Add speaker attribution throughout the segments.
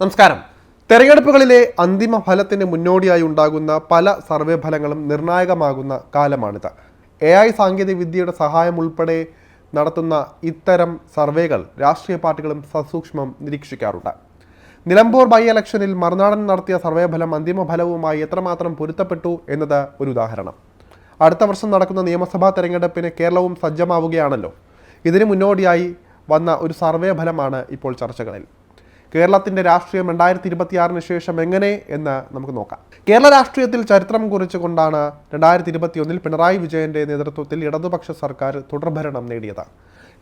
Speaker 1: നമസ്കാരം. തെരഞ്ഞെടുപ്പുകളിലെ അന്തിമ ഫലത്തിന് മുന്നോടിയായി ഉണ്ടാകുന്ന പല സർവേ ഫലങ്ങളും നിർണായകമാകുന്ന കാലമാണിത്. AI സാങ്കേതിക വിദ്യയുടെ സഹായം ഉൾപ്പെടെ നടത്തുന്ന ഇത്തരം സർവേകൾ രാഷ്ട്രീയ പാർട്ടികളും സസൂക്ഷ്മം നിരീക്ഷിക്കാറുണ്ട്. നിലമ്പൂർ ബൈ ഇലക്ഷനിൽ മറുനാടൻ നടത്തിയ സർവേ ഫലം അന്തിമ ഫലവുമായി എത്രമാത്രം പൊരുത്തപ്പെട്ടു എന്നത് ഒരു ഉദാഹരണം. അടുത്ത വർഷം നടക്കുന്ന നിയമസഭാ തെരഞ്ഞെടുപ്പിന് കേരളവും സജ്ജമാവുകയാണല്ലോ. ഇതിന് മുന്നോടിയായി വന്ന ഒരു സർവേ ഫലമാണ് ഇപ്പോൾ ചർച്ചകളിൽ. കേരളത്തിൻ്റെ രാഷ്ട്രീയം 2026 ശേഷം എങ്ങനെ എന്ന് നമുക്ക് നോക്കാം. കേരള രാഷ്ട്രീയത്തിൽ ചരിത്രം കുറിച്ചുകൊണ്ടാണ് 2021 പിണറായി വിജയന്റെ നേതൃത്വത്തിൽ ഇടതുപക്ഷ സർക്കാർ തുടർഭരണം നേടിയത്.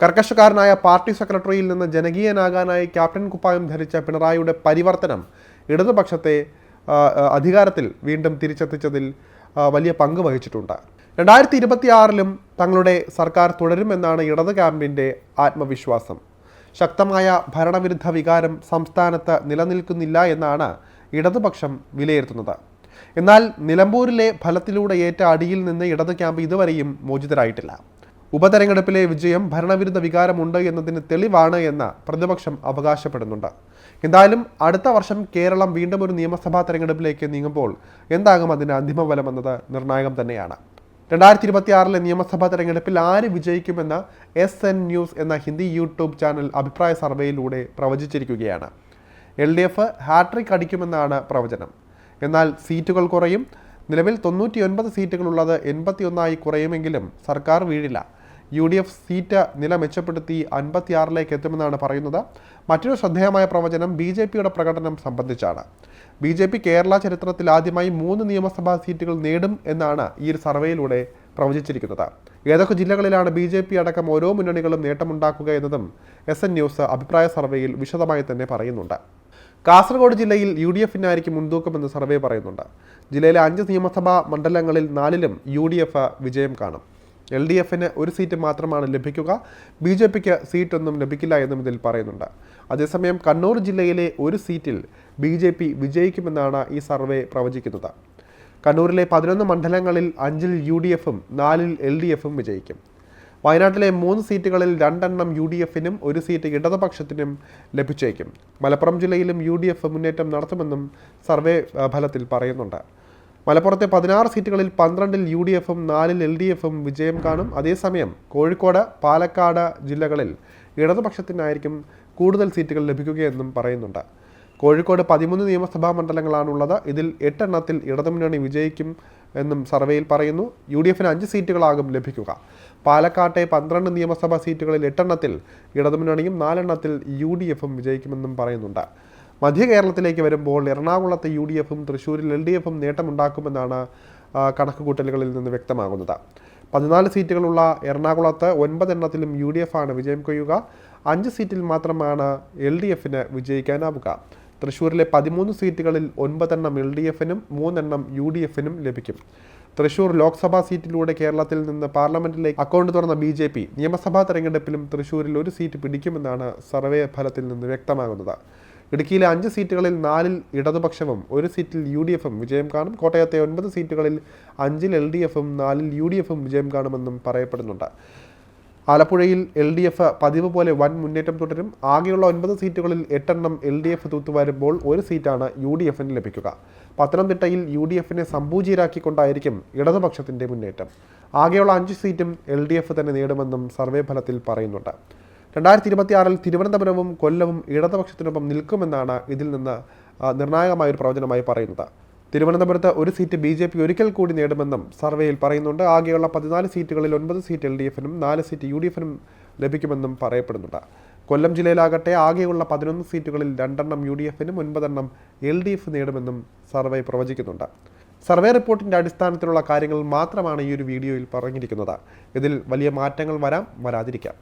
Speaker 1: കർക്കശക്കാരനായ പാർട്ടി സെക്രട്ടറിയിൽ നിന്ന് ജനകീയനാകാനായി ക്യാപ്റ്റൻ കുപ്പായം ധരിച്ച പിണറായിയുടെ പരിവർത്തനം ഇടതുപക്ഷത്തെ അധികാരത്തിൽ വീണ്ടും തിരിച്ചെത്തിച്ചതിൽ വലിയ പങ്ക് വഹിച്ചിട്ടുണ്ട്. 2026 തങ്ങളുടെ സർക്കാർ തുടരുമെന്നാണ് ഇടത് ക്യാമ്പിൻ്റെ ആത്മവിശ്വാസം. ശക്തമായ ഭരണവിരുദ്ധ വികാരം സംസ്ഥാനത്ത് നിലനിൽക്കുന്നില്ല എന്നാണ് ഇടതുപക്ഷം വിലയിരുത്തുന്നത്. എന്നാൽ നിലമ്പൂരിലെ ഫലത്തിലൂടെ ഏറ്റ അടിയിൽ നിന്ന് ഇടത് ക്യാമ്പ് ഇതുവരെയും മോചിതരായിട്ടില്ല. ഉപതെരഞ്ഞെടുപ്പിലെ വിജയം ഭരണവിരുദ്ധ വികാരമുണ്ട് എന്നതിന് തെളിവാണ് എന്ന് പ്രതിപക്ഷം അവകാശപ്പെടുന്നുണ്ട്. എന്തായാലും അടുത്ത വർഷം കേരളം വീണ്ടും ഒരു നിയമസഭാ തെരഞ്ഞെടുപ്പിലേക്ക് നീങ്ങുമ്പോൾ എന്താകും അതിൻ്റെ അന്തിമ ഫലമെന്നത് നിർണായകം തന്നെയാണ്. 2026 നിയമസഭാ തെരഞ്ഞെടുപ്പിൽ ആര് വിജയിക്കുമെന്ന് SN ന്യൂസ് എന്ന ഹിന്ദി യൂട്യൂബ് ചാനൽ അഭിപ്രായ സർവേയിലൂടെ പ്രവചിച്ചിരിക്കുകയാണ്. LDF ഹാട്രിക് അടിക്കുമെന്നാണ് പ്രവചനം. എന്നാൽ സീറ്റുകൾ കുറയും. നിലവിൽ 99 സീറ്റുകളുള്ളത് 81 കുറയുമെങ്കിലും സർക്കാർ വീഴില്ല. UDF സീറ്റ് നില മെച്ചപ്പെടുത്തി 56 എത്തുമെന്നാണ് പറയുന്നത്. മറ്റൊരു ശ്രദ്ധേയമായ പ്രവചനം BJPയുടെ പ്രകടനം സംബന്ധിച്ചാണ്. BJP കേരള ചരിത്രത്തിൽ ആദ്യമായി 3 നിയമസഭാ സീറ്റുകൾ നേടും എന്നാണ് ഈ ഒരു സർവേയിലൂടെ പ്രവചിച്ചിരിക്കുന്നത്. ഏതൊക്കെ ജില്ലകളിലാണ് BJP അടക്കം ഓരോ മുന്നണികളും നേട്ടമുണ്ടാക്കുക എന്നതും SN ന്യൂസ് അഭിപ്രായ സർവേയിൽ വിശദമായി തന്നെ പറയുന്നുണ്ട്. കാസർഗോഡ് ജില്ലയിൽ UDFനായിരിക്കും മുൻതൂക്കമെന്ന് സർവേ പറയുന്നുണ്ട്. ജില്ലയിലെ 5 നിയമസഭാ മണ്ഡലങ്ങളിൽ 4ലും UDF വിജയം കാണും. LDFന് ഒരു സീറ്റ് മാത്രമാണ് ലഭിക്കുക. BJPക്ക് സീറ്റൊന്നും ലഭിക്കില്ല എന്നും ഇതിൽ പറയുന്നുണ്ട്. അതേസമയം കണ്ണൂർ ജില്ലയിലെ ഒരു സീറ്റിൽ BJP വിജയിക്കുമെന്നാണ് ഈ സർവേ പ്രവചിക്കുന്നത്. കണ്ണൂരിലെ 11 മണ്ഡലങ്ങളിൽ 5ൽ UDFും 4ൽ LDFും വിജയിക്കും. വയനാട്ടിലെ 3 സീറ്റുകളിൽ 2 UDFനും ഒരു സീറ്റ് ഇടതുപക്ഷത്തിനും ലഭിച്ചേക്കും. മലപ്പുറം ജില്ലയിലും UDF മുന്നേറ്റം നടത്തുമെന്നും സർവേ ഫലത്തിൽ പറയുന്നുണ്ട്. മലപ്പുറത്തെ 16 സീറ്റുകളിൽ 12ൽ UDFും 4ൽ LDFും വിജയം കാണും. അതേസമയം കോഴിക്കോട്, പാലക്കാട് ജില്ലകളിൽ ഇടതുപക്ഷത്തിനായിരിക്കും കൂടുതൽ സീറ്റുകൾ ലഭിക്കുകയെന്നും പറയുന്നുണ്ട്. കോഴിക്കോട് 13 നിയമസഭാ മണ്ഡലങ്ങളാണുള്ളത്. ഇതിൽ 8 എണ്ണത്തിൽ ഇടതുമുന്നണി വിജയിക്കും എന്നും സർവേയിൽ പറയുന്നു. UDFന് 5 സീറ്റുകളാകും ലഭിക്കുക. പാലക്കാട്ടെ 12 നിയമസഭാ സീറ്റുകളിൽ 8 എണ്ണത്തിൽ ഇടതുമുന്നണിയും 4 എണ്ണത്തിൽ UDFും വിജയിക്കുമെന്നും പറയുന്നുണ്ട്. മധ്യ കേരളത്തിലേക്ക് വരുമ്പോൾ എറണാകുളത്ത് UDFും തൃശ്ശൂരിൽ LDFും നേട്ടമുണ്ടാക്കുമെന്നാണ് കണക്കുകൂട്ടലുകളിൽ നിന്ന് വ്യക്തമാകുന്നത്. 14 സീറ്റുകളുള്ള എറണാകുളത്ത് 9 എണ്ണത്തിലും UDFാണ് വിജയം കൊയ്യുക. 5 സീറ്റിൽ മാത്രമാണ് LDFന് വിജയിക്കാനാവുക. തൃശ്ശൂരിലെ 13 സീറ്റുകളിൽ 9 എണ്ണം LDFനും 3 എണ്ണം UDFനും ലഭിക്കും. തൃശ്ശൂർ ലോക്സഭാ സീറ്റിലൂടെ കേരളത്തിൽ നിന്ന് പാർലമെന്റിലേക്ക് അക്കൗണ്ട് തുറന്ന BJP നിയമസഭാ തെരഞ്ഞെടുപ്പിലും തൃശ്ശൂരിൽ ഒരു സീറ്റ് പിടിക്കുമെന്നാണ് സർവേ ഫലത്തിൽ നിന്ന് വ്യക്തമാകുന്നത്. ഇടുക്കിയിലെ 5 സീറ്റുകളിൽ 4ൽ ഇടതുപക്ഷവും ഒരു സീറ്റിൽ UDFും വിജയം കാണും. കോട്ടയത്തെ 9 സീറ്റുകളിൽ 5ൽ LDFും 4ൽ UDFും വിജയം കാണുമെന്നും പറയപ്പെടുന്നുണ്ട്. ആലപ്പുഴയിൽ LDF പതിവ് പോലെ വൻ മുന്നേറ്റം തുടരും. ആകെയുള്ള 9 സീറ്റുകളിൽ 8 എണ്ണം LDF തൂത്തുവരുമ്പോൾ ഒരു സീറ്റാണ് UDFന് ലഭിക്കുക. പത്തനംതിട്ടയിൽ UDFനെ സംപൂജീരാക്കിക്കൊണ്ടായിരിക്കും ഇടതുപക്ഷത്തിൻ്റെ മുന്നേറ്റം. ആകെയുള്ള 5 സീറ്റും LDF തന്നെ നേടുമെന്നും സർവേ ഫലത്തിൽ പറയുന്നുണ്ട്. 2026 തിരുവനന്തപുരവും കൊല്ലവും ഇടതുപക്ഷത്തിനൊപ്പം നിൽക്കുമെന്നാണ് ഇതിൽ നിന്ന് നിർണായകമായൊരു പ്രവചനമായി പറയുന്നത്. തിരുവനന്തപുരത്ത് ഒരു സീറ്റ് BJP ഒരിക്കൽ കൂടി നേടുമെന്നും സർവേയിൽ പറയുന്നുണ്ട്. ആകെയുള്ള 14 സീറ്റുകളിൽ 9 സീറ്റ് LDFനും 4 സീറ്റ് UDFനും ലഭിക്കുമെന്നും പറയപ്പെടുന്നുണ്ട്. കൊല്ലം ജില്ലയിലാകട്ടെ ആകെയുള്ള 11 സീറ്റുകളിൽ 2 എണ്ണം UDFനും 9 എണ്ണം LDF നേടുമെന്നും സർവേ പ്രവചിക്കുന്നുണ്ട്. സർവേ റിപ്പോർട്ടിൻ്റെ അടിസ്ഥാനത്തിലുള്ള കാര്യങ്ങൾ മാത്രമാണ് ഈ ഒരു വീഡിയോയിൽ പറഞ്ഞിരിക്കുന്നത്. ഇതിൽ വലിയ മാറ്റങ്ങൾ വരാം, വരാതിരിക്കാം.